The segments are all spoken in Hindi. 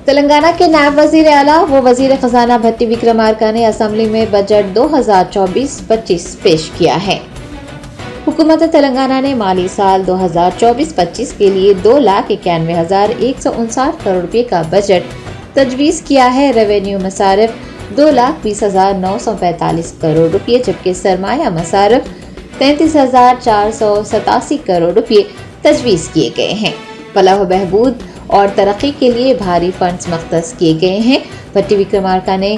तेलंगाना के नायब वजीर आला व वजीर खजाना भट्टी विक्रमार्का ने असेंबली में बजट 2024-25 पेश किया है। हुकूमत तेलंगाना ने माली साल 2024-25 के लिए 2,91,159 करोड़ रुपए का बजट तजवीज़ किया है। रेवेन्यू मसारिफ 2,20,945 करोड़ रुपए जबकि सरमाया मसारिफ 33,487 करोड़ रुपए तजवीज़ किए गए हैं। फलाह व बहबूद और तरक्की के लिए भारी फंड्स मख्तस किए गए हैं। भट्टी विक्रमार्का ने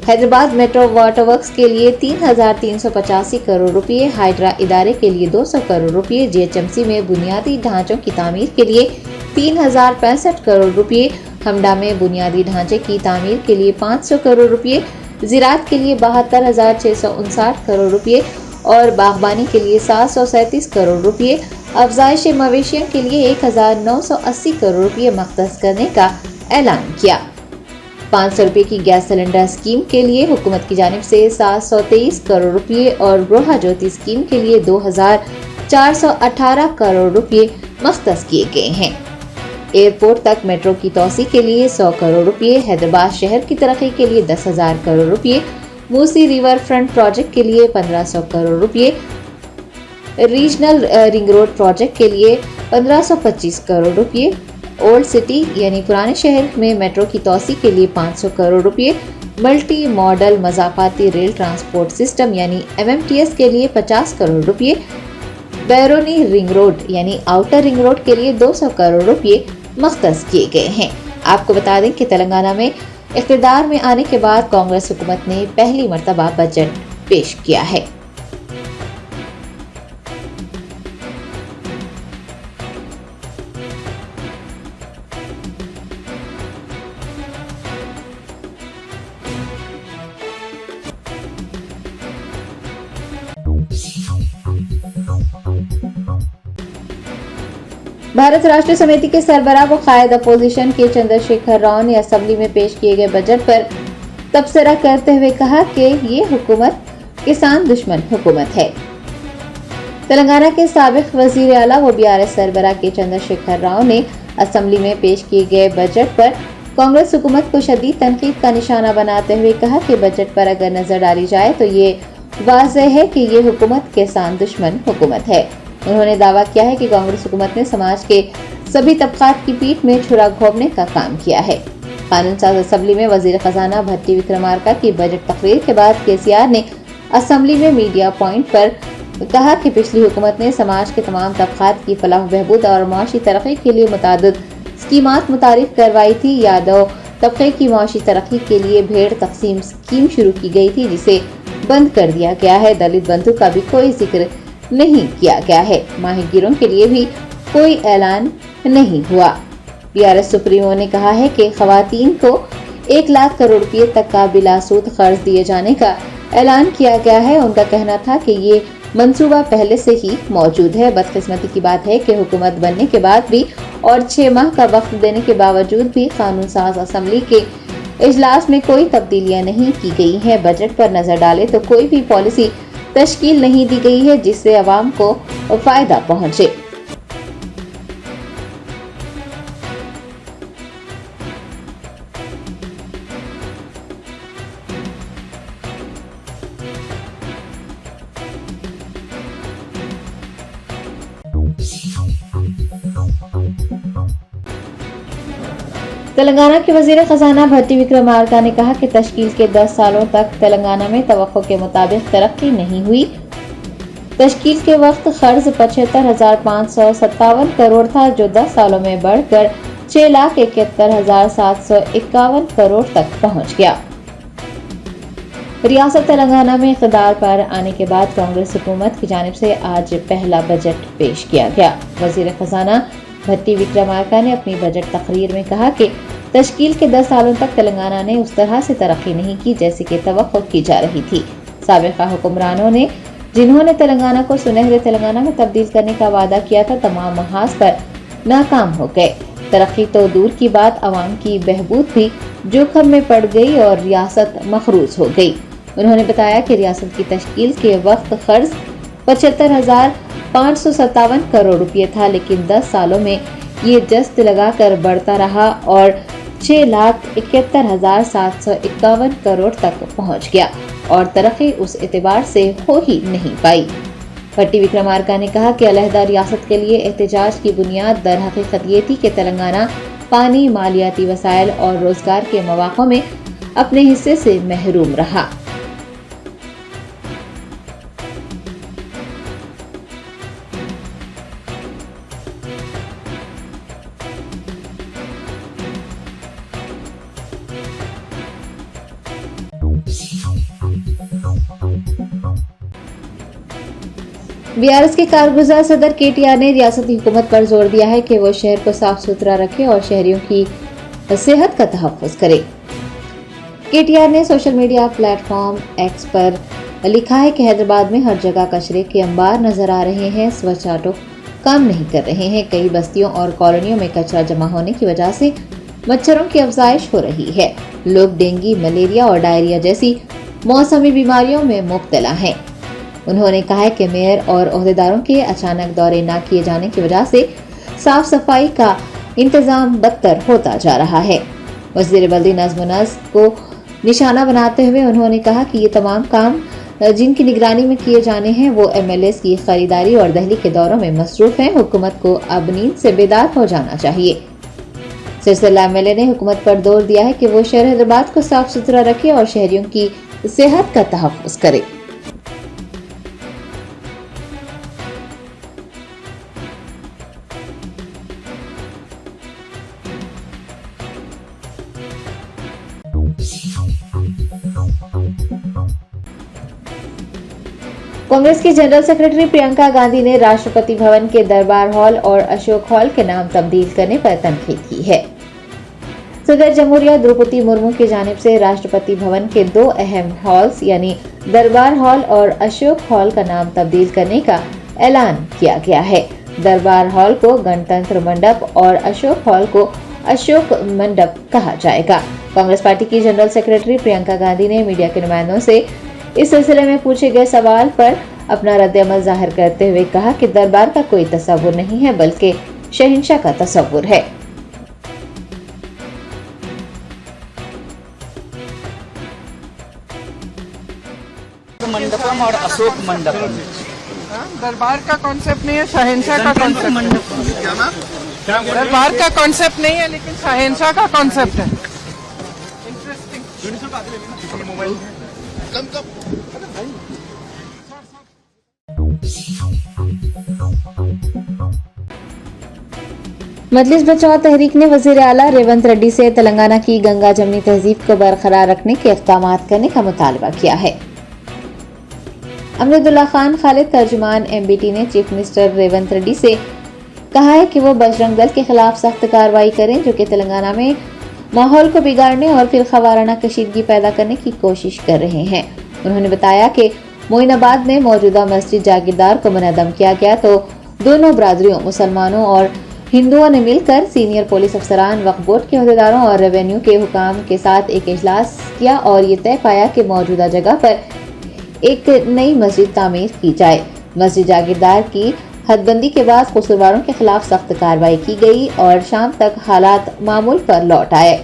हैदराबाद मेट्रो वाटर वर्क्स के लिए 3,385 करोड़ रुपए, हाइड्रा इदारे के लिए 200 करोड़ रुपए, जीएचएमसी में बुनियादी ढांचों की तामीर के लिए 3,065 करोड़ रुपए, हमडा में बुनियादी ढांचे की तामीर के लिए 500 करोड़ रुपए, ज़राअत के लिए 72,659 करोड़ रुपए और बागबानी के लिए 737 करोड़ रुपए, अफजाइश मवेशियों के लिए 1,980 करोड़ रुपए मख्तस करने का ऐलान किया। 500 रुपए की गैस सिलेंडर स्कीम के लिए हुकूमत की जानिब से 723 करोड़ रुपए और गृह ज्योति स्कीम के लिए 2,418 करोड़ रुपए मख्तस किए गए हैं। एयरपोर्ट तक मेट्रो की तोसी के लिए 100 करोड़ रुपए, हैदराबाद शहर की तरक्की के लिए 10,000 करोड़ रुपए, मूसी रिवर फ्रंट प्रोजेक्ट के लिए 1,500 करोड़ रुपए, रीजनल रिंग रोड प्रोजेक्ट के लिए 1,525 करोड़ रुपए, ओल्ड सिटी यानी पुराने शहर में मेट्रो की तोसी के लिए 500 करोड़ रुपए, मल्टी मॉडल मज़ाफ़ाती रेल ट्रांसपोर्ट सिस्टम यानी MMTS के लिए 50 करोड़ रुपए, बैरोनी रिंग रोड यानी आउटर रिंग रोड के लिए 200 करोड़ रुपए मख्तस किए गए हैं। आपको बता दें कि तेलंगाना में इक़्तिदार में आने के बाद कांग्रेस हुकूमत ने पहली मर्तबा बजट पेश किया है। भारत राष्ट्र समिति के सरबराह व कायद अपोजिशन के चंद्रशेखर राव ने असेंबली में पेश किए गए बजट पर तबसरा करते हुए कहा कि ये हुकूमत किसान दुश्मन हुकूमत है। तेलंगाना के साबिक वजीर आला व BRS सरबराह के चंद्रशेखर राव ने असेंबली में पेश किए गए बजट पर कांग्रेस हुकूमत को शदीद तनकीद का निशाना बनाते हुए कहा कि बजट पर अगर नजर डाली जाए तो ये वाज़ेह है कि ये हुकूमत किसान दुश्मन हुकूमत है। उन्होंने दावा किया है कि कांग्रेस हुकूमत ने समाज के सभी तबकात की पीठ में छुरा घोंपने का काम किया है। कानून साज असेंबली में वजीर खजाना भट्टी विक्रमार्का की बजट तकरीर के बाद KCR ने असेंबली में मीडिया पॉइंट पर कहा कि पिछली हुकूमत ने समाज के तमाम तबकात की फलाह बहबूद और माशी तरक्की के लिए मुतादिद स्कीमात मुतारिफ करवाई थी। यादव तबके की माशी तरक्की के लिए भेड़ तकसीम स्कीम शुरू की गई थी जिसे बंद कर दिया गया है। दलित बंधु का भी कोई जिक्र नहीं किया गया है। माहिरगिरों के लिए भी कोई ऐलान नहीं हुआ। BRS सुप्रीमो ने कहा है कि खवातीन को 1 लाख करोड़ रुपए तक का बिलासूद कर्ज दिए जाने का ऐलान किया गया है। उनका कहना था कि ये मंसूबा पहले से ही मौजूद है। बदकिस्मती की बात है कि हुकूमत बनने के बाद भी और 6 माह का वक्त देने के बावजूद भी कानून साज असेंबली के इजलास में कोई तब्दीलियां नहीं की गई हैं। बजट पर नजर डाले तो कोई भी पॉलिसी तश्कील नहीं दी गई है जिससे अवाम को फायदा पहुंचे। तेलंगाना के वजीर खजाना भट्टी विक्रमार्का ने कहा कि तश्कील के 10 सालों तक तेलंगाना में तवक्को के मुताबिक तरक्की नहीं हुई। तश्कील के वक्त खर्च 75,557 करोड़ था जो 10 सालों में बढ़कर 6,71,751 करोड़ तक पहुंच गया। रियासत तेलंगाना में इक़्तिदार पर आने के बाद कांग्रेस हुकूमत की जानिब से आज पहला बजट पेश किया गया। वजीर खजाना भट्टी विक्रमार्का ने अपनी बजट तकरीर में कहा कि तश्कील के 10 सालों तक तेलंगाना ने उस तरह से तरक्की नहीं की जैसे कि तवक्को की जा रही थी। साबिक़ा हुक्मरानों ने जिन्होंने तेलंगाना को सुनहरे तेलंगाना में तब्दील करने का वादा किया था तमाम महाज पर नाकाम हो गए। तरक्की तो दूर की बात, आवाम की बहबूद भी जोखिम में पड़ गई और रियासत मखरूज हो गई। उन्होंने बताया कि रियासत की तश्कील के वक्त खर्च 557 करोड़ रुपये था, लेकिन 10 सालों में ये जस्त लगाकर बढ़ता रहा और 6,71,751 करोड़ तक पहुंच गया और तरक्की उस एतबार से हो ही नहीं पाई। भट्टी विक्रमार्का ने कहा कि अलहदा रियासत के लिए एहतजाज की बुनियाद दर हकीकत ये थी कि तेलंगाना पानी, मालियाती वसाइल और रोजगार के मौक़ों में अपने हिस्से से महरूम रहा। बीआरएस के कारगुजार सदर केटीआर ने रियासती हुकूमत पर जोर दिया है कि वो शहर को साफ सुथरा रखे और शहरियों की सेहत का तहफ़्फ़ुज़ करे। केटीआर ने सोशल मीडिया प्लेटफॉर्म एक्स पर लिखा है कि हैदराबाद में हर जगह कचरे के अंबार नजर आ रहे हैं, स्वच्छ ऑटो काम नहीं कर रहे हैं। कई बस्तियों और कॉलोनियों में कचरा जमा होने की वजह से मच्छरों की अफजाइश हो रही है। लोग डेंगू, मलेरिया और डायरिया जैसी मौसमी बीमारियों में मुब्तला हैं। उन्होंने कहा है कि मेयर और ओहदेदारों के अचानक दौरे न किए जाने की वजह से साफ सफाई का इंतजाम बदतर होता जा रहा है। वज़ीर बल्दी नज़्म नस्क को निशाना बनाते हुए उन्होंने कहा कि ये तमाम काम जिनकी निगरानी में किए जाने हैं वो एमएलए की खरीदारी और दहली के दौरों में मसरूफ हैं। हुकूमत को अब नींद से बेदार हो जाना चाहिए। सिलसिला एमएलए ने हुकूमत पर जोर दिया है कि वो शहर हैदराबाद को साफ सुथरा रखे और शहरियों की सेहत का तहफ़्फ़ुज़ करे। कांग्रेस की जनरल सेक्रेटरी प्रियंका गांधी ने राष्ट्रपति भवन के दरबार हॉल और अशोक हॉल के नाम तब्दील करने पर तनकीद की है। सदर जमहूरिया द्रौपदी मुर्मू की जानिब से राष्ट्रपति भवन के दो अहम हॉल्स यानी दरबार हॉल और अशोक हॉल का नाम तब्दील करने का ऐलान किया गया है। दरबार हॉल को गणतंत्र मंडप और अशोक हॉल को अशोक मंडप कहा जाएगा। कांग्रेस पार्टी की जनरल सेक्रेटरी प्रियंका गांधी ने मीडिया के नुमाइंदों से इस सिलसिले में पूछे गए सवाल पर अपना रद्द-ए-अमल जाहिर करते हुए कहा कि दरबार का कोई तस्वुर नहीं है बल्कि शहंशाह का तस्वुर है। मंडपम और अशोक मंडपम, दरबार का कॉन्सेप्ट नहीं है, शहंशाह का कॉन्सेप्ट। दरबार का कॉन्सेप्ट नहीं है लेकिन शहंशाह का कॉन्सेप्ट है। मजलिस बचाओ तहरीक ने वजीर आला रेवंत रेड्डी से तेलंगाना की गंगा जमनी तहजीब को बरकरार रखने के इक़दाम करने का मुतालबा किया है। अमरुद्दुल्ला खान खालिद तर्जुमान एमबीटी ने चीफ मिनिस्टर रेवंत रेड्डी से कहा है कि वो बजरंग दल के खिलाफ सख्त कार्रवाई करें जो कि तेलंगाना में माहौल को बिगाड़ने और फिर खवाराना कशीदगी पैदा करने की कोशिश कर रहे हैं। उन्होंने बताया कि मोइनाबाद में मौजूदा मस्जिद जागीरदार को मुनहदम किया गया तो दोनों बरादरियों मुसलमानों और हिंदुओं ने मिलकर सीनियर पुलिस अफसरान, वक्फ बोर्ड के अहदेदारों और रेवेन्यू के हुकाम के साथ एक इजलास किया और ये तय पाया कि मौजूदा जगह पर एक नई मस्जिद तामीर की जाए। मस्जिद जागीरदार की हदबंदी के बाद कसूरवारों के खिलाफ सख्त कार्रवाई की गई और शाम तक हालात मामूल पर लौट आए।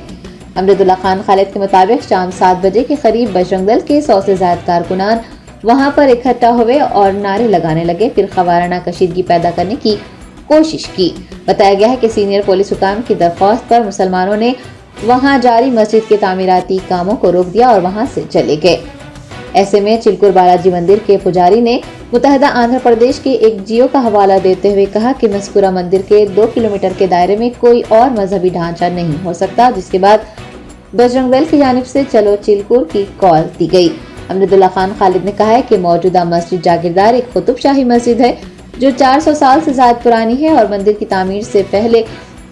अमरुद्दुल्ला खान खालिद के मुताबिक शाम 7 बजे के करीब बजरंग दल के 100 से ज्यादा कारकुनान वहां पर इकट्ठा हुए और नारे लगाने लगे, फिर खवाराना कशीदगी पैदा करने की कोशिश की। बताया गया है कि सीनियर पुलिस हुकाम की दरख्वास्त पर मुसलमानों ने वहां जारी मस्जिद के तामीराती कामों को रोक दिया और वहां से चले गए। ऐसे में चिलकुर बालाजी मंदिर के पुजारी ने मुत्तहदा आंध्र प्रदेश के एक जियो का हवाला देते हुए कहा कि मज़कूरा मंदिर के 2 किलोमीटर के दायरे में कोई और मजहबी ढांचा नहीं हो सकता, जिसके बाद बजरंग दल की जानिब से चलो चिलकुर की कॉल दी गई। अमरुद्दुल्ला खान खालिद ने कहा है कि मौजूदा मस्जिद जागीरदार एक कुतुबशाही मस्जिद है जो 400 साल से ज्यादा पुरानी है और मंदिर की तामीर से पहले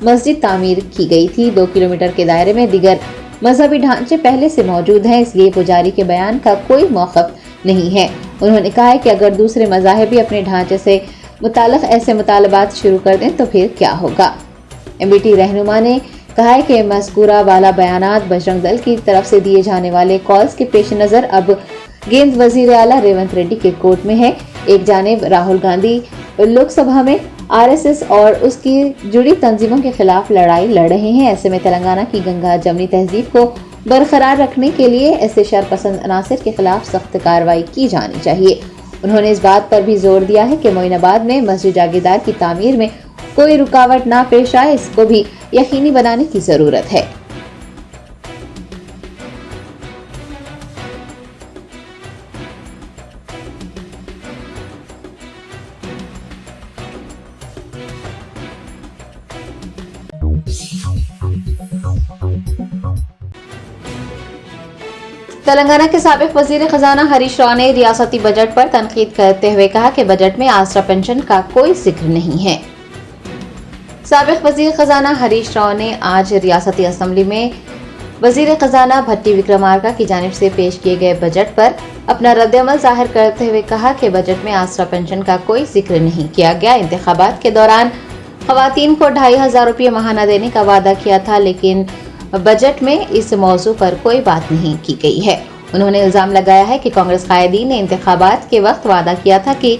मस्जिद तामीर की गई थी। 2 किलोमीटर के दायरे में दीगर मजहबी ढांचे पहले से मौजूद हैं, इसलिए पुजारी के बयान का कोई मौक़िफ़ नहीं है। उन्होंने कहा है कि अगर दूसरे मज़ाहिब भी अपने ढांचे से मुताल्लिक़ ऐसे मुतालबात शुरू कर दें तो फिर क्या होगा। एमबीटी रहनुमा ने कहा है कि मज़कूरा वाला बयानात बजरंग दल की तरफ से दिए जाने वाले कॉल्स के पेश नज़र अब गेंद वज़ीर आला रेवंत रेड्डी के कोर्ट में है। एक जानिब राहुल गांधी लोकसभा में आरएसएस और उसकी जुड़ी तंजीमों के खिलाफ लड़ाई लड़ रहे हैं। ऐसे में तेलंगाना की गंगा जमनी तहजीब को बरकरार रखने के लिए ऐसे शरपसंद अनासर के खिलाफ सख्त कार्रवाई की जानी चाहिए। उन्होंने इस बात पर भी जोर दिया है कि मोइनाबाद में मस्जिद जागीरदार की तामीर में कोई रुकावट ना पेश आए, इसको भी यकीनी बनाने की जरूरत है। तेलंगाना के साबिक वजीर खजाना हरीश राव ने रियासती बजट पर तनकीद करते हुए कहा कि बजट में आसरा पेंशन का कोई जिक्र नहीं है। साबिक वजीर खजाना हरीश राव ने आज रियासती असेंबली में वजीर खजाना भट्टी विक्रमार्का की जानिब से पेश किए गए बजट पर अपना रद्द-ए-अमल जाहिर करते हुए कहा कि बजट में आसरा पेंशन का कोई जिक्र नहीं किया गया। इंतखाबात के दौरान खवातीन को 2500 रुपये माहाना देने का वादा किया था, लेकिन बजट में इस मौजू पर कोई बात नहीं की गई है। उन्होंने इल्जाम लगाया है कि कांग्रेस कायदीन ने इंतखाबात के वक्त वादा किया था कि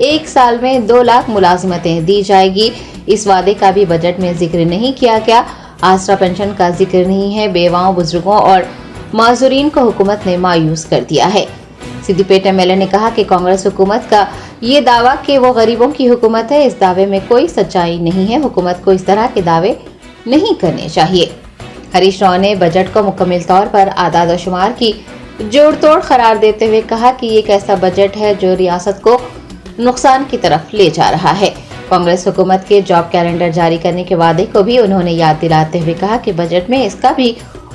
1 साल में 2 लाख मुलाजिमतें दी जाएगी। इस वादे का भी बजट में जिक्र नहीं किया गया। आसरा पेंशन का जिक्र नहीं है। बेवाओं, बुजुर्गों और माजूरीन को हुकूमत ने मायूस कर दिया है। सिद्दीपेट एमएलए ने कहा कि कांग्रेस हुकूमत का ये दावा कि वो गरीबों की हुकूमत है, इस दावे में कोई सच्चाई नहीं है। हुकूमत को इस तरह के दावे नहीं करने चाहिए। हरीश राव ने बजट को मुकम्मल तौर पर आदाद और शुमार की जोड़ तोड़ करार देते हुए कहा कि ये एक ऐसा बजट है जो रियासत को नुकसान की तरफ ले जा रहा है। कांग्रेस हुकूमत के जॉब कैलेंडर जारी करने के वादे को भी उन्होंने याद दिलाते हुए कहा कि बजट में इसका भी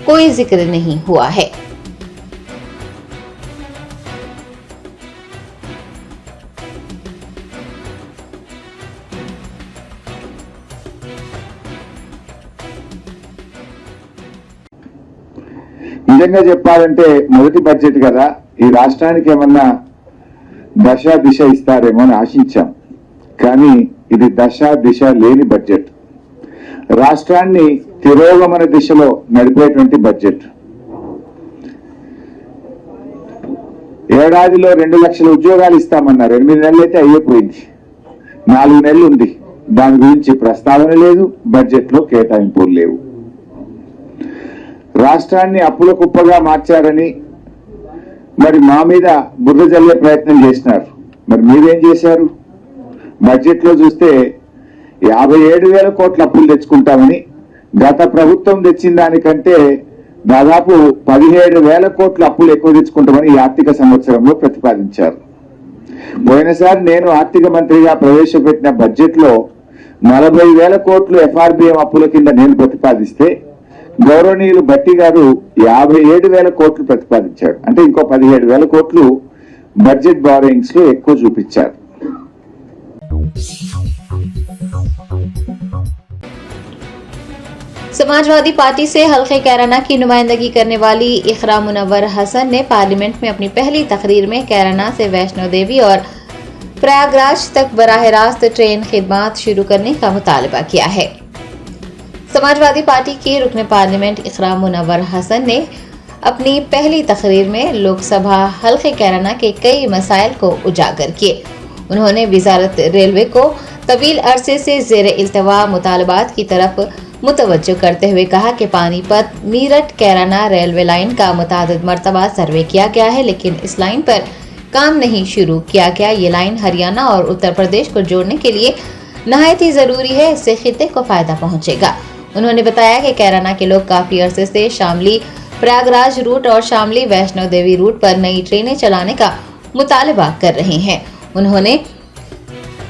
कोई जिक्र नहीं हुआ है। నిజంగా చెప్పాలంటే మొదటి బడ్జెట్ కదా, ఈ రాష్ట్రానికి ఏమన్నా దశ దిశ ఇస్తారేమో అని ఆశించాం. కానీ ఇది దశ దిశ లేని బడ్జెట్. రాష్ట్రాన్ని తిరోగమన దిశలో నడిపేటువంటి బడ్జెట్. ఏడాదిలో 2 లక్షల ఉద్యోగాలు ఇస్తామన్నారు. 8 నెలలు అయితే అయిపోయింది. 4 నెలలు ఉంది. దాని గురించి ప్రస్తావన లేదు. బడ్జెట్ లో కేటాయింపులు లేవు. రాష్ట్రాన్ని అప్పుల కుప్పగా మార్చారని మరి మా మీద బురద జల్లే ప్రయత్నం చేసినారు. మరి మీరేం చేశారు? బడ్జెట్ లో చూస్తే 57,000 కోట్ల అప్పులు తెచ్చుకుంటామని, గత ప్రభుత్వం తెచ్చిన దానికంటే దాదాపు 17,000 కోట్ల అప్పులు ఎక్కువ తెచ్చుకుంటామని ఈ ఆర్థిక సంవత్సరంలో ప్రతిపాదించారు. పోయినసారి నేను ఆర్థిక మంత్రిగా ప్రవేశపెట్టిన బడ్జెట్ లో 40,000 కోట్లు ఎఫ్ఆర్బిఎం అప్పుల కింద నేను ప్రతిపాదిస్తే గౌరవనీయులు భట్టి గారు 57,000 కోట్లు ప్రతిపాదించాడు. అంటే ఇంకో 17,000 కోట్లు బడ్జెట్ బారోయింగ్స్ లో ఎక్కువ చూపించారు. समाजवादी पार्टी से हल्के कैराना की नुमाइंदगी करने वाली इकरा मुनव्वर हसन ने पार्लियामेंट में अपनी पहली तकरीर में कैराना से वैष्णो देवी और प्रयागराज तक बराह रास्त ट्रेन खिदमत शुरू करने का मुतालबा किया है। समाजवादी पार्टी की रुकन पार्लियामेंट इकरा मुनव्वर हसन ने अपनी पहली तकरीर में लोकसभा हल्के कैराना के कई मसाइल को उजागर किए। उन्होंने वजारत रेलवे को तवील अरसे से जेर इल्तवा मुतालबात की तरफ मुतवज्जो करते हुए कहा कि पानीपत मीरठ कैराना रेलवे लाइन का मुतादिद मरतबा सर्वे किया गया है, लेकिन इस लाइन पर काम नहीं शुरू किया गया। ये लाइन हरियाणा और उत्तर प्रदेश को जोड़ने के लिए नहायत ही ज़रूरी है, इससे खित्ते को फ़ायदा पहुँचेगा। उन्होंने बताया कि कैराना के लोग काफ़ी अरसे से शामली प्रयागराज रूट और शामली वैष्णो देवी रूट पर नई ट्रेनें चलाने का मुतालबा कर रहे हैं। उन्होंने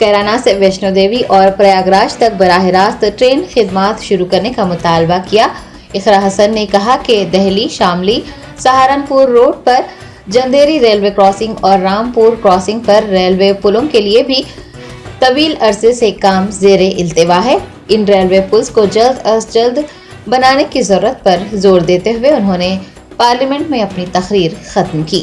कैराना से वैष्णो देवी और प्रयागराज तक बराह रास्त ट्रेन खिदमत शुरू करने का मुतालबा किया। इकरा हसन ने कहा कि दिल्ली शामली सहारनपुर रोड पर जंदेरी रेलवे क्रॉसिंग और रामपुर क्रॉसिंग पर रेलवे पुलों के लिए भी तवील अरसे से काम जेरे इल्तिवा है। इन रेलवे पुल्स को जल्द अज जल्द बनाने की जरूरत पर जोर देते हुए उन्होंने पार्लियामेंट में अपनी तकरीर खत्म की।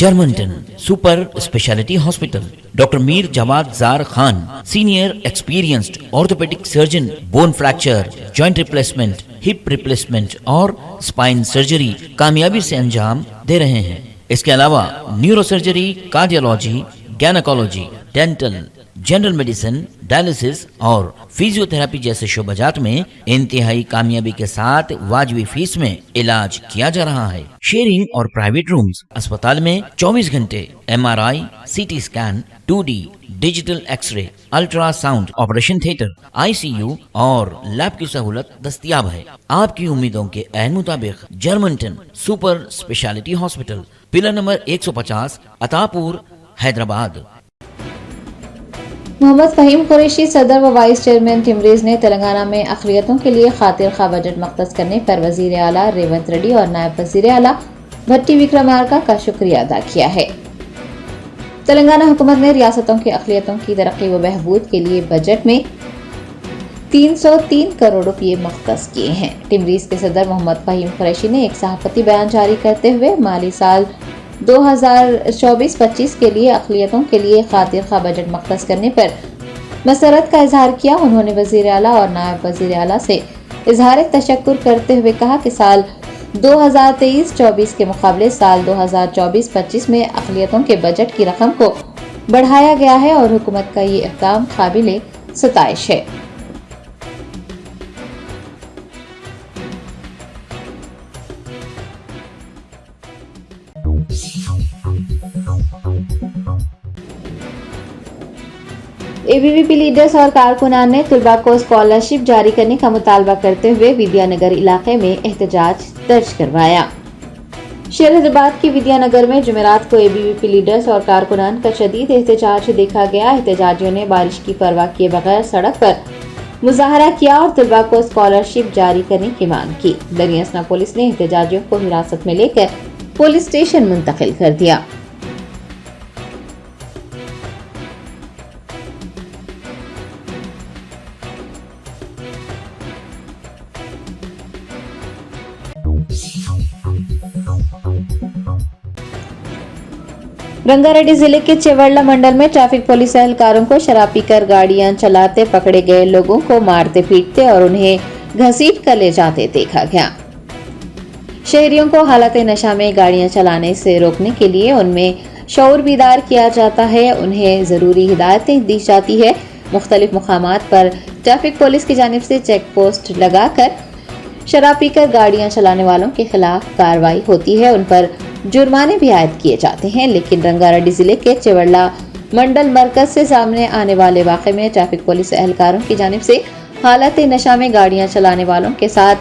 जर्मनटन super speciality hospital, doctor Mir Jawad Zar Khan, senior experienced orthopaedic surgeon, bone fracture, joint replacement, hip replacement और स्पाइन सर्जरी कामयाबी से अंजाम दे रहे हैं। इसके अलावा neuro surgery, cardiology, gynaecology, dental, general medicine, dialysis और फिजियोथेरेपी जैसे शोबाजात में इंतहाई कामयाबी के साथ वाजबी फीस में इलाज किया जा रहा है। शेयरिंग और प्राइवेट रूम्स, अस्पताल में 24 घंटे MRI, CT scan, 2D digital x ray, ultrasound, operation theatre, ICU और लैब की सहूलत दस्तयाब है। आपकी उम्मीदों के ऐन मुताबिक Germanton super speciality hospital, pillar number 150, Attapur, Hyderabad. Mohammed Faheem Qureshi सदर व वाइस चेयरमैन टिमरीज ने तेलंगाना में अक़लियतों के लिए खातिर खा बजट मख्तस करने पर वजीर आला रेवंत रेड्डी और नायब वजीर आला भट्टी विक्रमार्का का शुक्रिया अदा किया है। तेलंगाना हुकूमत ने रियासतों की अक़लियतों की तरक्की व बहबूद के लिए बजट में 303 करोड़ रुपये मख्तस किए हैं। टिमरीज के सदर मोहम्मद फहीम कुरैशी ने एक सहाफ़ती बयान जारी करते हुए माली साल 2024-25 के लिए अक़लियतों के लिए खातिर खा बजट मख्तस करने पर मसरत का इजहार किया। उन्होंने वज़ीर आला और नायब वज़ीर आला से इजहार तशक्कुर करते हुए कहा कि साल 2023-24 के मुकाबले साल 2024-25 में अक़लियतों के बजट की रकम को बढ़ाया गया है और हुकूमत का ये इक़दाम काबिल सताइश है। एबीवीपी लीडर्स और कारकुनान ने तलबा को स्कॉलरशिप जारी करने का मुतालबा करते हुए विद्यानगर इलाके में एहतजाज दर्ज करवाया। शेर हैदराबाद की विद्यानगर में जुमेरात को एबीवीपी लीडर्स और कारकुनान का शदीद एहतजाज देखा गया। एहतजाजियों ने बारिश की परवाह किए बगैर सड़क पर मुजाहरा किया और तलबा को स्कॉलरशिप जारी करने की मांग की। दरियासना पुलिस ने एहतजाजियों को हिरासत में लेकर पुलिस स्टेशन मुंतकिल कर दिया। रंगारेड्डी जिले के चेवड़ला मंडल में ट्रैफिक पुलिस एहलकारों को शराब पीकर गाड़ियां चलाते पकड़े गए लोगों को मारते पीटते और उन्हें घसीट कर ले जाते देखा गया। शहरियों को हालत नशा में गाड़ियां चलाने से रोकने के लिए उनमें शऊर बीदार किया जाता है, उन्हें जरूरी हिदायतें दी जाती है। मुख्तलिफ मुकामात पर ट्रैफिक पुलिस की जानिब से चेक पोस्ट लगाकर शराब पीकर गाड़ियां चलाने वालों के खिलाफ कार्रवाई होती है, उन पर जुर्माने भी आयद किए जाते हैं। लेकिन रंगारेड्डी जिले के चेवड़ला मंडल मरकज से सामने आने वाले वाक़े में ट्रैफिक पुलिस एहलकारों की जानिब से हालत नशा में गाड़ियां चलाने वालों के साथ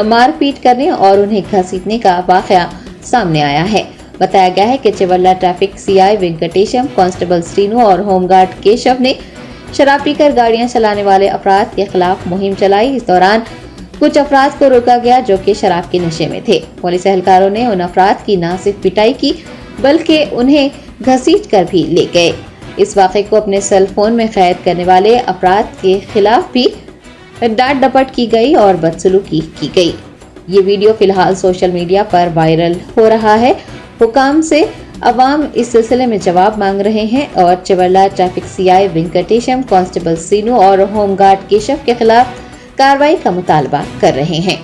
मारपीट करने और उन्हें घसीटने का वाक़या सामने आया है। बताया गया है कि Chevella traffic CI Venkatesham, constable Srinu और होमगार्ड केशव ने शराब पीकर गाड़ियां चलाने वाले अफराद के खिलाफ मुहिम चलाई। इस दौरान कुछ अफराद को रोका गया जो कि शराब के नशे में थे। पुलिस एहलकारों ने उन अफराद की न सिर्फ पिटाई की बल्कि उन्हें घसीट कर भी ले गए। इस वाक़े को अपने सेल फोन में कैद करने वाले अफराद के खिलाफ भी डांट डपट की गई और बदसलूकी की गई। ये वीडियो फिलहाल सोशल मीडिया पर वायरल हो रहा है। हुकाम से अवाम इस सिलसिले में जवाब मांग रहे हैं और चेवड़ला ट्रैफिक CI वेंकटेशम, कांस्टेबल सीनू और होमगार्ड केशव के खिलाफ कार्रवाई का मुतालबा कर रहे हैं।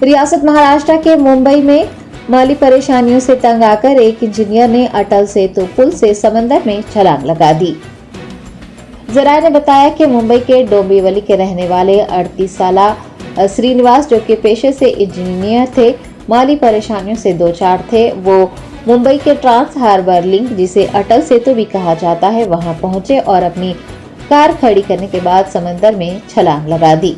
रियासत महाराष्ट्र के मुंबई में माली परेशानियों से तंग आकर एक इंजीनियर ने अटल सेतु पुल से समंदर में छलांग लगा दी। जराये ने बताया कि मुंबई के डोंबिवली के रहने वाले 38 साला श्रीनिवास, जो कि पेशे से इंजीनियर थे, माली परेशानियों से दो चार थे। वो मुंबई के ट्रांस हार्बर लिंक, जिसे अटल सेतु भी कहा जाता है, वहां पहुंचे और अपनी कार खड़ी करने के बाद समंदर में छलांग लगा दी।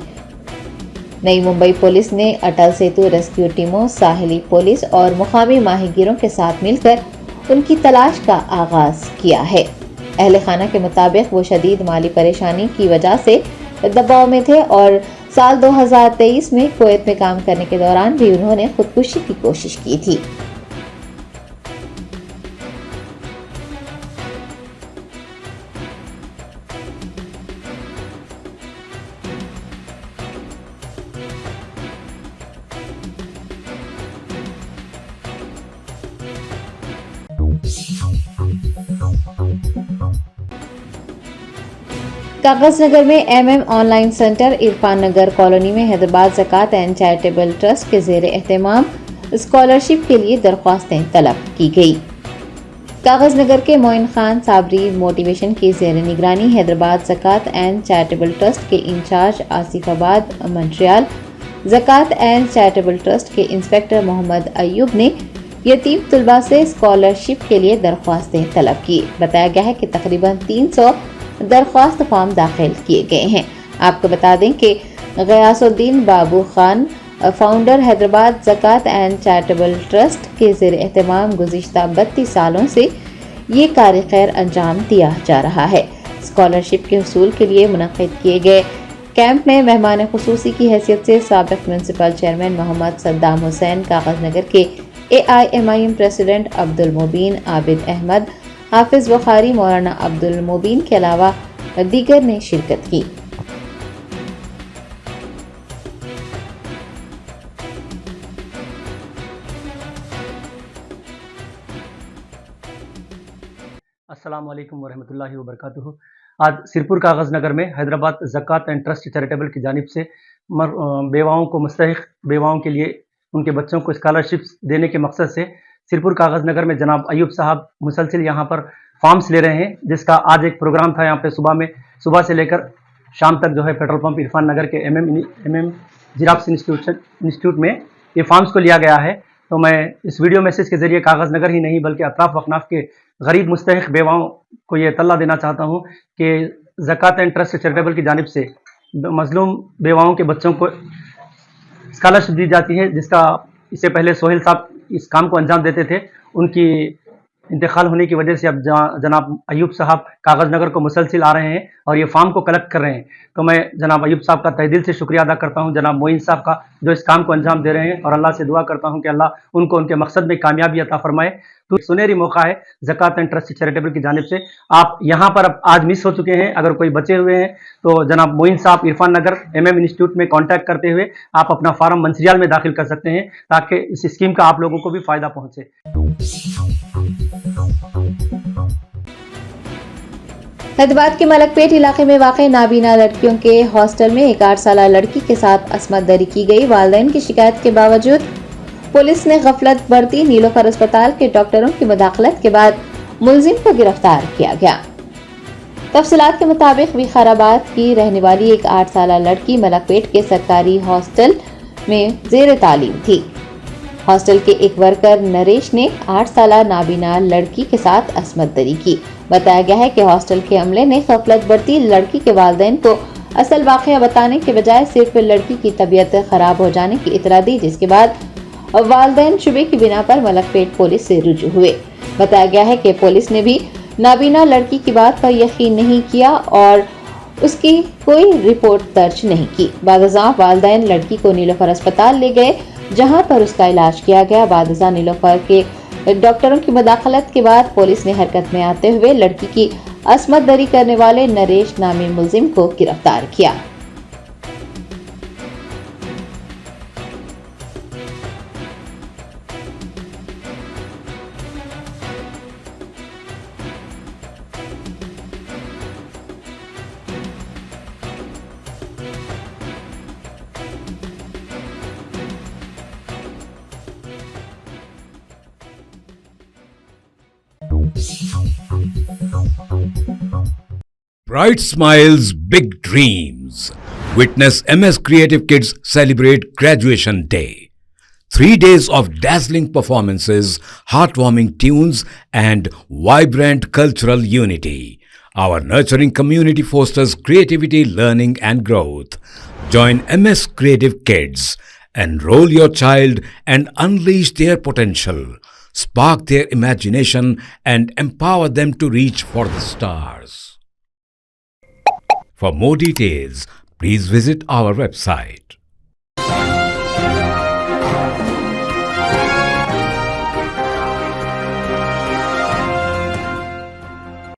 नई मुंबई पुलिस ने अटल सेतु रेस्क्यू टीमों, साहिली पुलिस और मुकामी माहीगीरों के साथ मिलकर उनकी तलाश का आगाज किया है। अहले खाना के मुताबिक वो शदीद माली परेशानी की वजह से दबाव में थे और साल 2023 में कुवैत में काम करने के दौरान भी उन्होंने खुदकुशी की कोशिश की थी। कागज नगर में MM ऑनलाइन सेंटर, इरफान नगर कॉलोनी में Hyderabad Zakat and charitable trust के ज़ेर एहतमाम स्कॉलरशिप के लिए दरख्वास्तें तलब की गई। कागज नगर के मोइन खान साबरी मोटिवेशन की ज़ेर निगरानी Hyderabad Zakat and charitable trust के incharge Asifabad Mancherial, Zakat and charitable trust के इंस्पेक्टर मोहम्मद अयूब ने यतीम तुलबा से स्कॉलरशिप के लिए दरख्वास्तें तलब की। बताया गया है कि तकरीबन 300 दरख्वास्त फॉर्म दाखिल किए गए हैं। आपको बता दें कि Ghiyasuddin Babu Khan, founder Hyderabad Zakat and charitable trust के ज़ेर एहतमाम गुज़िश्ता 32 सालों से ये कार्य खैर अंजाम दिया जा रहा है। स्कॉलरशिप के हसूल के लिए मुनक़्क़िद किए गए कैंप में मेहमान खुसूसी की हैसियत से साबिक़ म्यूनसिपल चेयरमैन मोहम्मद सद्दाम हुसैन, कागज नगर के AIMIM प्रेसिडेंट अब्दुल मुबीन, आबिद अहमद, हाफिज बुखारी, मौलाना अब्दुल मुबीन के अलावा दीगर ने शिरकत की। अस्सलाम वालेकुम वरहमतुल्लाहि वबरकातुहू। आज सिरपुर कागज़ नगर में Hyderabad Zakat and trust charitable की जानिब से बेवाओं को, मुस्तहिक़ बेवाओं के लिए उनके बच्चों को स्कॉलरशिप देने के मकसद से सिरपुर कागज़ नगर में जनाब अयूब साहब मुसलसिल यहाँ पर फॉर्म्स ले रहे हैं, जिसका आज एक प्रोग्राम था यहाँ पे सुबह से लेकर शाम तक जो है पेट्रोल पंप इरफान नगर के MM जिराफ्स इंस्टीट्यूट में ये फॉर्म्स को लिया गया है। तो मैं इस वीडियो मैसेज के ज़रिए कागज़ नगर ही नहीं बल्कि अतराफ़ वकनाफ के गरीब मुस्तहिक़ बेवाओं को ये तल्ला देना चाहता हूँ कि ज़कात एंड ट्रस्ट चैरिटेबल की जानिब से मज़लूम बेवाओं के बच्चों को स्कॉलरशिप दी जाती है, जिसका इससे पहले सोहेल साहब इस काम को अंजाम देते थे। उनकी इंतकाल होने की वजह से अब जनाब अयूब साहब कागज़ नगर को मुसलसिल आ रहे हैं और ये फार्म को कलेक्ट कर रहे हैं। तो मैं जनाब अयूब साहब का तहे दिल से शुक्रिया अदा करता हूँ, जनाब मोइन साहब का, जो इस काम को अंजाम दे रहे हैं, और अल्लाह से दुआ करता हूँ कि अल्लाह उनको उनके मकसद में कामयाबी अता फरमाए। तो सुनहरी मौका है ज़कात एंड ट्रस्ट चैरिटेबल की जानिब से। आप यहाँ पर अब आज मिस हो चुके हैं, अगर कोई बचे हुए हैं तो जनाब मोइन साहब इरफान नगर MM इंस्टीट्यूट में कॉन्टैक्ट करते हुए आप अपना फार्म मंसरियाल में दाखिल कर सकते हैं, ताकि इस स्कीम का आप लोगों को भी फ़ायदा पहुँचे। हैदराबाद के मलकपेट इलाके में वाक़ नाबीना लड़कियों के हॉस्टल में एक 8 साला लड़की के साथ अस्मत दरी की गई। वालिदैन की शिकायत के बावजूद पुलिस ने गफलत बरती। नीलोफर अस्पताल के डॉक्टरों की मुदाखलत के बाद मुलजिम को गिरफ्तार किया गया। तफसीलात के मुताबिक विखाराबाद की रहने वाली एक 8 साला लड़की मलकपेट के सरकारी हॉस्टल में जेर तालीम थी। हॉस्टल के एक वर्कर नरेश ने 8 साला नाबीना लड़की के साथ अस्मत दरी की। बताया गया है कि हॉस्टल के अमले ने गफलत बरती। लड़की के वालिदैन को असल वाक़या बताने के बजाय सिर्फ लड़की की तबीयत खराब हो जाने की इतला दी, जिसके बाद वालिदैन शुबे की बिना पर मलकपेट पुलिस से रुजू हुए। बताया गया है कि पुलिस ने भी नाबीना लड़की की बात पर यकीन नहीं किया और उसकी कोई रिपोर्ट दर्ज नहीं की। बादशाह वालिदैन लड़की को नीलोफर अस्पताल ले गए, जहां पर उसका इलाज किया गया। बादशाह नीलोफर के डॉक्टरों की मुदाखलत के बाद पुलिस ने हरकत में आते हुए लड़की की अस्मत दरी करने वाले नरेश नामी मुलजिम को गिरफ्तार किया। Bright smiles, big dreams. Witness MS Creative Kids celebrate Graduation Day. 3 days of dazzling performances, heartwarming tunes, and vibrant cultural unity. Our nurturing community fosters creativity, learning, and growth. Join MS Creative Kids. Enroll your child and unleash their potential. Spark their imagination and empower them to reach for the stars. For more details, please visit our website.